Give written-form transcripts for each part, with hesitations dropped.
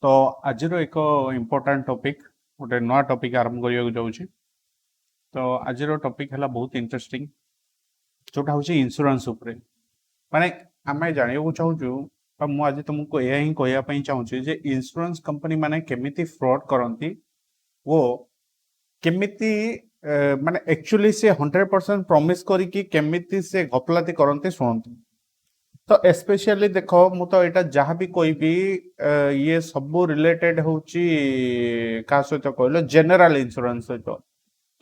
तो आज एक इम्पोर्टाट टॉपिक गोटे नुआ टॉपिक आरंभ करने जाऊँ। तो आज टॉपिक है बहुत इंटरेस्टिंग जोटा हूँ इंश्योरेंस उपरे माने आम जानवा चाहूँ मुझे तुमको यह ही कहवाई चाहूँगी जे इंश्योरेंस कंपनी माने केमिति फ्रॉड करती वो केमिति माने एक्चुअली से 100% प्रॉमिस करी केमिति से घपलाती करते शुणु। तो स्पेशली देख मु तो यहाँ जहाँ भी कोई भी ये सब रिलेटेड होची का सहित कहल जनरल इंश्योरेंस सहित।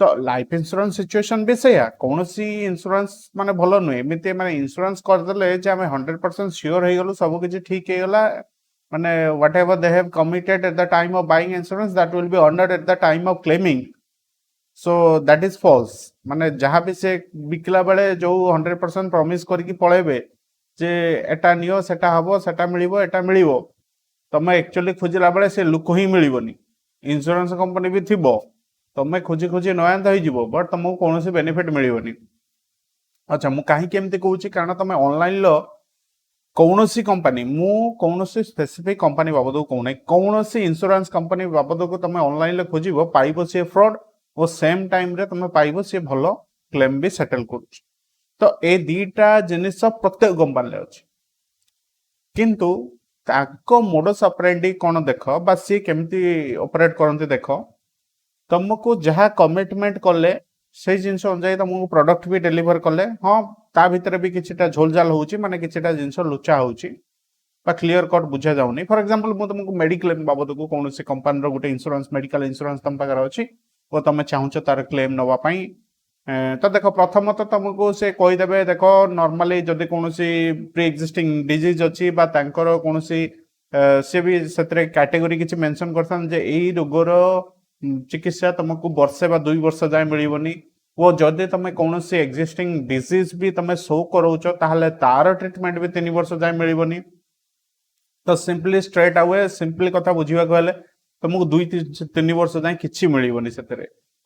तो लाइफ इंश्योरेंस सिचुएशन भी से कौन सी इंश्योरेंस माने भल नुहे एमती माने इंश्योरेंस करदे जे आम 100% श्योर हो गलु सब किसी ठीक हो गला माने whatever they have committed at the time of buying insurance that will be honoured at the time of claiming. So that is false माने जहाँ भी से बिकला बेले जो 100% प्रॉमिस करके पळेबे जे एटा नियो सेटा हबो सेटा मिलिबो एटा मिलिबो तमे एक्चुअली खोजिला बेले से लुक ही मिलिबोनी। इंश्योरेंस कंपनी भी थिबो तमे खोजी खोजी नयांत हो बट तुमको कौन बेनिफिट मिलिबोनी। अच्छा मु कहीं केमती कहूँ कारण तुम ऑनलाइन लो कौन सी कंपनी मु कौन सी स्पेसिफिक कंपनी बाबद कहूना कौन सी इंश्योरेंस कंपनी बाबद को तुम ऑनलाइन खोज पाइब सी फ्रॉड और सेम टाइम रे तुम पाइब सी भल क्लेम भी सेटल कर। तो ए दीटा जिनिस प्रत्येक कंपनी अच्छी किंतु ताको मोडस ऑपरेंडी कौन देख बा सी केमती ऑपरेट करते देख तुमको जहाँ कमिटमेंट कले से जिन अनुसार तुमको प्रोडक्ट भी डेलीवर कले हाँ ता भीतर भी किछिटा झोलझाल होउची माने किछिटा जिनस लुचा होउची बा क्लियर कट बुझा जाउनी। फॉर एग्जांपल मु तुमको मेडिक्लेम बाबद को कौन से कंपनी रो गुटे इंश्योरेंस मेडिकल इंश्योरेंस तुम पाखर अछि वो तुम चाहूच तार क्लेम नवा पई तो देख प्रथम तो तुमको से कहीदेवे देख नॉर्मली जदि कौन प्री एक्जिस्टिंग डिजीज अच्छी कौन सी भी से कैटेगोरी किसी मेंशन करथन जे एई रोगर चिकित्सा तुमको वर्षे बा 2 वर्ष जाए मिलबनी वो जदि तुम कौन सी एक्जिस्टिंग डिजीज भी तुम शो करोच ताहले तार ट्रीटमेंट भी 3 वर्ष जाए मिलबनी। तो सिंपली स्ट्रेट अवे सिंपली कथा बुझा गले तुमको 2-3 वर्ष जाए किसी मिलबनी से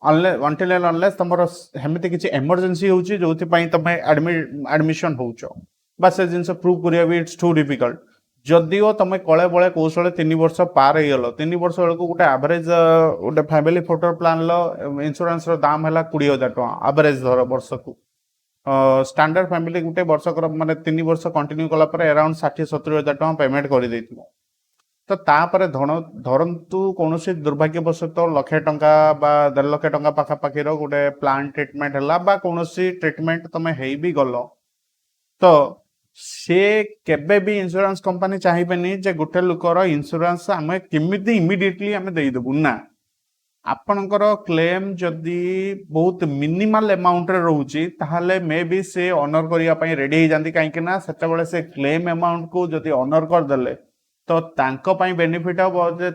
अनटिल एंड अनलेस तुमर हेमिति किसी इमरजेंसी होची जोथि पई तमे एडमिशन होउचो बा से जिंस प्रूव करिया भी इट्स टू डिफिकल्ट। जदिओ तुम कले बळे कौशल 3 वर्ष पार हो गल 3 वर्ष बेलू गोटे एवरेज गोटे फैमिली फोटो प्लान इंश्योरेंस दाम है 20,000 टका एवरेज धर वर्ष को स्टैंडर्ड फैमिली गोटे वर्ष माने 3 वर्ष कंटिन्यू कला पर अराउंड 60-70,000 टका पेमेंट कर देथिबो। तो तापर धरतु कौन दुर्भाग्यवशत लक्षे टंका बा 1.5 लाख टंका पाखापाखि गोटे प्लान ट्रीटमेंट है कौन ट्रीटमेंट तुम हो भी गल तो से केबे भी इंश्योरेंस कंपनी चाहिए जे गोटे लोकर इंश्योरेंस आम केमिति इमिडिएटली आम देदेबू ना आपणकर क्लेम जदि बहुत मिनिमल अमाउंट रोचे ताहले मे भी से ऑनर करने रेडी हो जाती कहीं से से क्लेम अमाउंट को जदि ऑनर करदे तो तांको पाई बेनिफिट हम जे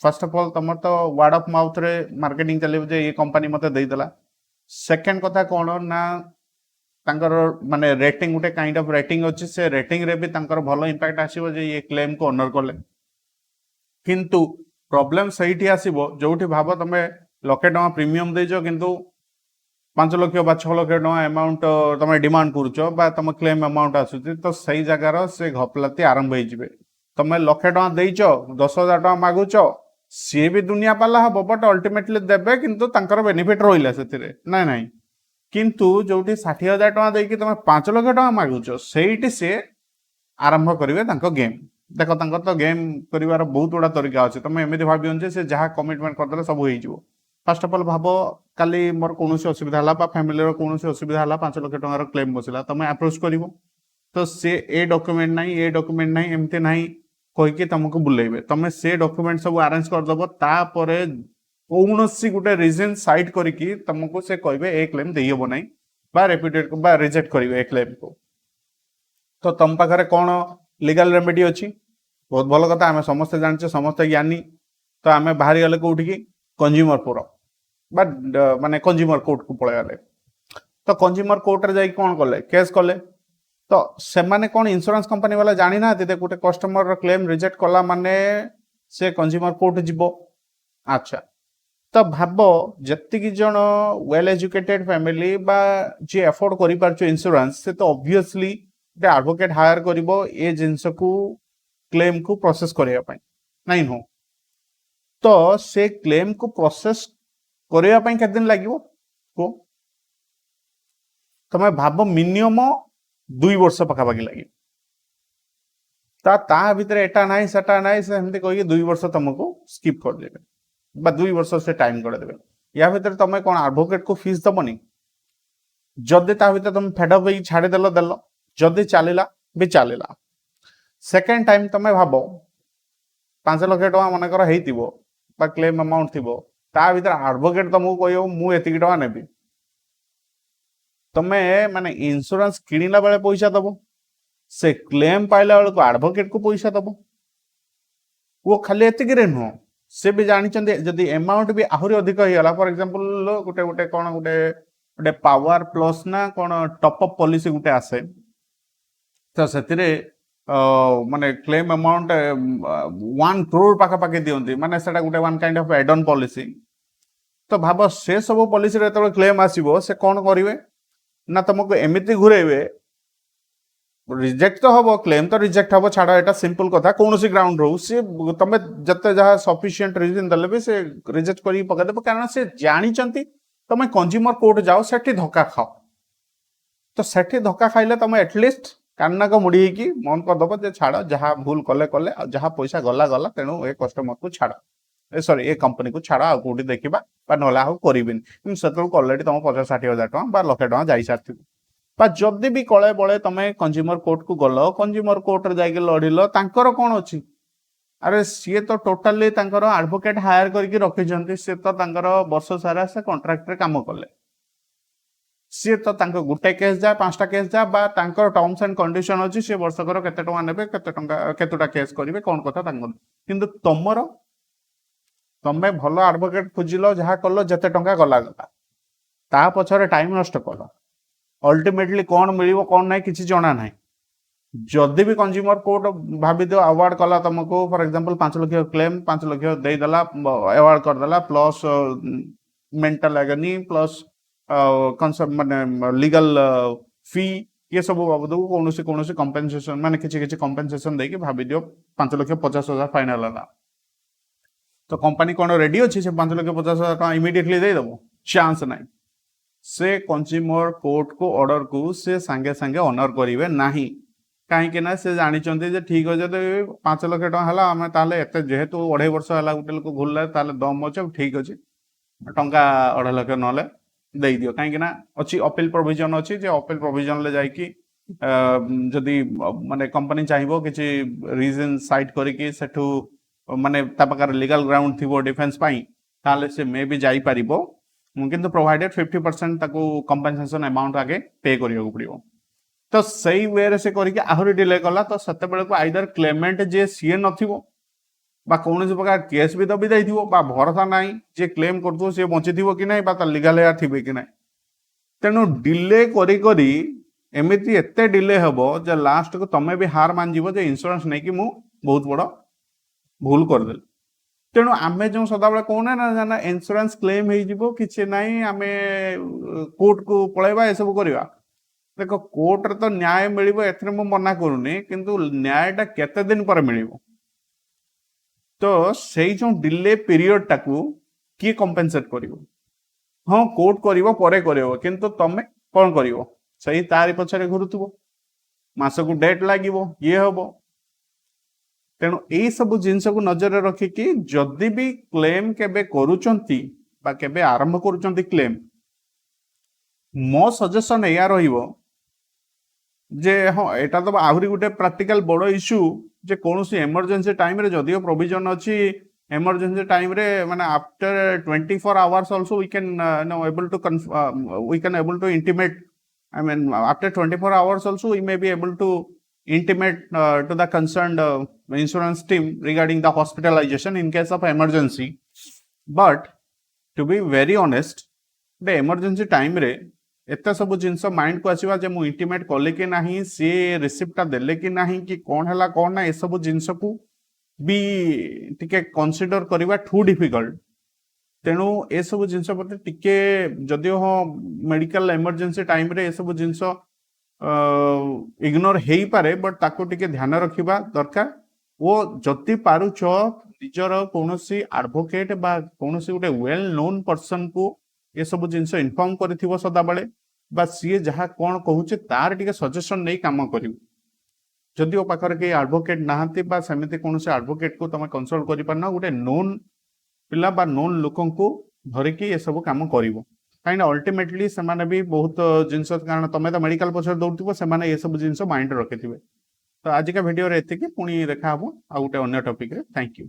फर्स्ट ऑफ ऑल तुम तो वर्ड ऑफ माउथ रे मार्केटिंग चले जे ये कंपनी मते देदेला। सेकंड कथा कौन ना तांकर माने रेटिंग गोटे काइंड ऑफ रेटिंग अच्छी से रेटिंग रे भी तांकर भलो इंपैक्ट आसीबो जे ये क्लेम को ऑनर कले। किंतु प्रॉब्लम सहीठी आसीबो जोठी भाबो तमे लक्षे टका प्रीमियम देजो किंतु 5 लाख बा 6 लाख टका अमाउंट तमे डिमांड करूचो बा तम क्लेम अमाउंट आसुची तो सही जगार से घपलाती आरंभ हो जिवे। तमे लक्षे टका देइचो 10,000 टका मागुचो सी भी दुनिया पाला हम बट अल्टीमेटली देबे किंतु तांकर बेनिफिट रहिला सेतिरे ना नहीं किंतु जोटी 60,000 टका देकी तुम 5 लाख टका मागुच से सी आरंभ करेंगे गेम देख तो गेम कर बहुत गुड़ा तरीका अच्छे तुम एमती भाव से जहाँ कमिटमेंट करदे सब हो। फर्स्ट ऑफ ऑल भाव काली मोर कौन असुविधा है फैमिली कौन असुविधा है 5 लाख टकर क्लेम बसला तुम अप्रोच कर तो सी ए डॉक्यूमेंट ना ए डॉक्यूमेंट ना एमती ना कहीकि तुमको बुलेबे तुम से डॉक्यूमेंट सब अरेंज करदेव तापर कौन सी गोटे रिजन साइड करके तुमको से कहे ए क्लेम देहब ना बा रेप्यूटेड बा रिजेक्ट करेंगे ए क्लेम को। तो तुम पाखे कौन लीगल रेमेडी अच्छी बहुत भल कथा आम समस्ते जाने समस्ते ज्ञानी तो आम बाहरी गले कौटिकी कंज्यूमर पुर बा माने कंज्यूमर कोर्ट को पलैगले तो कंज्यूमर कोर्ट रे जाई कौन कले केस कले तो से माने कौन इंश्योरेंस कंपनी वाला जानी ना गोटे कस्टमर क्लेम रिजेक्ट कला माने से कंज्यूमर कोर्ट जीवो। अच्छा तो भाव जी जन वेल एजुकेटेड फैमिली बा जी एफोर्ड करि पारछो इंश्योरेंस से तो ऑब्वियसली एडवोकेट हायर करिवो ए जिंस को क्लेम को प्रोसेस करिया पई नहीं हो तो से क्लेम को प्रोसेस करने केते दिन लगे को तुम भाव मिनिमम 2 वर्ष पखापाखि लगे ता भीतर एटा ना सेटा ना से कह 2 वर्ष तुमको स्किप करदेवे बा 2 वर्ष से टाइम करदेवे या भीतर तुम कौन एडवोकेट को फीस दबनी जदि ता भीतर तुम फेडअप होई छाड़ीदेल देल जदि चलला भी चलला सेकेंड टाइम तुम भाव 5 लाख टका मनकर हो क्लेम अमाउंट थी ता भीतर एडवोकेट तुमको कह मुझे टका नेबी तुम माने इंश्योरेंस किणला बेले पैसा दब से क्लेम पाइला बेलू एडवोकेट को पैसा दब वो खाली एतिक नुह से भी जानते जदि अमाउंट भी आहरी अधिक होगा फॉर एग्जांपल गोटे गोटे कौन गोटे गोटे पावर प्लस ना कौन टॉपअप पॉलिसी गोटे आसे तो से माने क्लेम अमाउंट 1 करोड़ पाखापाखि दिखती माने सेटा गोटे one kind of add on policy तो भाव से सब पॉलिसी रे क्लेम आसीबो से कौन करिवे ना तुमको एमती घुरेबे रिजेक्ट तो हम क्लेम तो रिजेक्ट हम छाड़ एटा सिंपल कथा कौन सी ग्राउंड रो सी तुम जते जहाँ सफिशिएंट रीजन देले भी से रिजेक्ट करी पकड़देव कारण से जानी तुम कंज्यूमर कोर्ट जाओ सेठी धक्का खाओ तो सेठी धक्का खाइले तुम एटलिस्ट कान्ना को मुड़ी की मन करदब जे छाड़ जहाँ भूल कले कले जहाँ पैसा गला गला तेणु ए कस्टमर को छाड़ सॉरी ए कंपनी को छाड़ आउ कौटी देखा ना करें से अलरेडी तुम 50-60 हजार टका 1 लाख टका जाई सारी जदि भी कले बड़े तुम कंज्यूमर कोर्ट को गल कंज्यूमर कोर्ट रे जाके लड़िल तांकर कौन अच्छी अरे सी तो टोटाली एडवोकेट हायर करके रखी सी तो वर्ष सारा से कंट्राक्ट रे काम कले सी तो गोटे केस जा 5टा केस जा टर्म्स एंड कंडीशन अच्छी सी वर्षकर केते टका नेबे केतुटा केस करेंगे कौन कथा किंतु तुमर तमें भल एडवोकेट खोजिल जहाँ कल जिते टंका गला गला ता पछरे टाइम नष्ट कल अल्टीमेटली कौन मिल कौन ना कि जना ना जदि भी कंज्यूमर कोर्ट भाभी दो अवार्ड कला तुमको for example 5 lakh claim 5 lakh देदेला अवार्ड करदेला प्लस मेंटल एगनी प्लस माने लीगल फी ये सब बाबद कौन कंपेनसेशन माने किसी कंपेनसेशन देकी भाभी दियो 5,50,000 फाइनल है तो कंपनी कौन रेडी अच्छी से 5,50,000 टका इमिडिएटली दे देबो चांस नहीं से कंज्यूमर कोर्ट को ऑर्डर को से सांगे सांगे ऑनर करेंगे नहीं कहीं ना से जानी ठीक अच्छे 5 लाख टका है आम ताले जेहेतु 2.5 वर्ष है गोटे लोक घुरला दम अच्छे ठीक अच्छे टंका 2.5 लाख ना दे दियो कहीं अच्छी अपील प्रोविजन अच्छी अपील प्रोविजन ले जाकि जदि माने कंपनी चाहिए किसी रीजन साइट करके सेठू माने तापाकार लीगल ग्राउंड थी डिफेन्स ताले से मे भी जाई परिबो किंतु प्रोवाइडेड 50% ताको कंपेनसेशन अमाउंट आगे पे करियो पड़िबो तो सही वे रे से करके आहरी डिले कला तो सते बेले को आइदर क्लेमेंट जे सीए नथिबो बा कौन प्रकार केस भी दबी जाइथिबो बा भरोसा नाही जे क्लेम करथो से बंचिथिबो कि नाही बा त लीगल एयर थिबे कि नाही तेनु डिले करी करी एमिति एते डिले हबो जे लास्ट को तमे भी हार मान जीवो जे इंश्योरेंस नै कि मु बहुत बड़ भूल कर देल तेणु आम जो सदा बेले कहना ना ना इंश्योरेंस क्लेम हो कि नाई आम कोर्ट को पलैबा ये सब करवा देख कोर्ट रे तो न्याय मिल मना करूनी किंतु न्यायटा केते दिन पर मिल तो से जो डिले पीरियड टाकू किए कंपेनसेट कर हाँ कोर्ट कर किंतु तमें कौन कर सही तारी पछरे घुरुथबो मास को डेट लगे ये हम तेणु यही सब जिनस को नजर रखिकी जदि भी क्लेम केबे करूचंती बा केबे आरंभ करूचंती क्लेम मो सजेशन या रहिबो जे हाँ एटा तो आहरी गोटे प्रैक्टिकल बड़ इश्यू जे कौन सी इमरजेंसी टाइम रे जदियो प्रोविजन अच्छी इमरजेंसी टाइम रे माने after 24 hours also we can no able to intimate I mean after 24 hours also we may be able to intimate to the concerned insurance team regarding the hospitalization in case of emergency but to be very honest the emergency time रे एत सब जिनस mind को आसीबा जे मु intimate कले कि नाही से रिसिप्टटा देले कि नाही कि कौन हला कौन ना ए सब जिनस को भी टिके कंसीडर करबा टू डिफिकल्ट तेणु ए सब जिनस प्रति टिके जदियो हाँ मेडिकल इमरजेंसी टाइम रे ए सब जिनस इग्नोर हेई पारे बट ताको टिके ध्यान रखिबा दरकार वो जति पारुछ ନିଜର କୌଣସି ଆଡଭୋକେଟ ବା କୌଣସି ଗୋଟେ ୱେଲ୍ ନୋନ୍ ପର୍ସନ କୁ ଏସବୁ ଜିନିଷ ଇନଫର୍ମ କରିଥିବ ସଦାବେଳେ, ବା ସିଏ ଯାହା କ'ଣ କହୁଛି ତାର ଟିକେ ସଜେସନ ନେଇ କାମ କରିବ। ଯଦିଓ ପାଖରେ କେହି ଆଡଭୋକେଟ ନାହାନ୍ତି ବା ସେମିତି କୌଣସି ଆଡଭୋକେଟକୁ ତମେ କନସଲ୍ଟ କରିପାରୁନ, ଗୋଟେ ନୋନ୍ ପିଲା ବା ନୋନ୍ ଲୋକଙ୍କୁ ଧରିକି ଏସବୁ କାମ କରିବ। କାହିଁକିନା ଅଲ୍ଟିମେଟଲି ସେମାନେ ବି ବହୁତ ଜିନିଷ, କାରଣ ତମେ ତ ମେଡିକାଲ ପଛରେ ଦୌଡୁଥିବ, ସେମାନେ ଏସବୁ ଜିନିଷ ମାଇଣ୍ଡ ରଖିଥିବେ। ତ ଆଜିକା ଭିଡିଓରେ ଏତିକି, ପୁଣି ଦେଖା ହବ ଆଉ ଗୋଟେ ଅନ୍ୟ ଟପିକରେ। Thank you.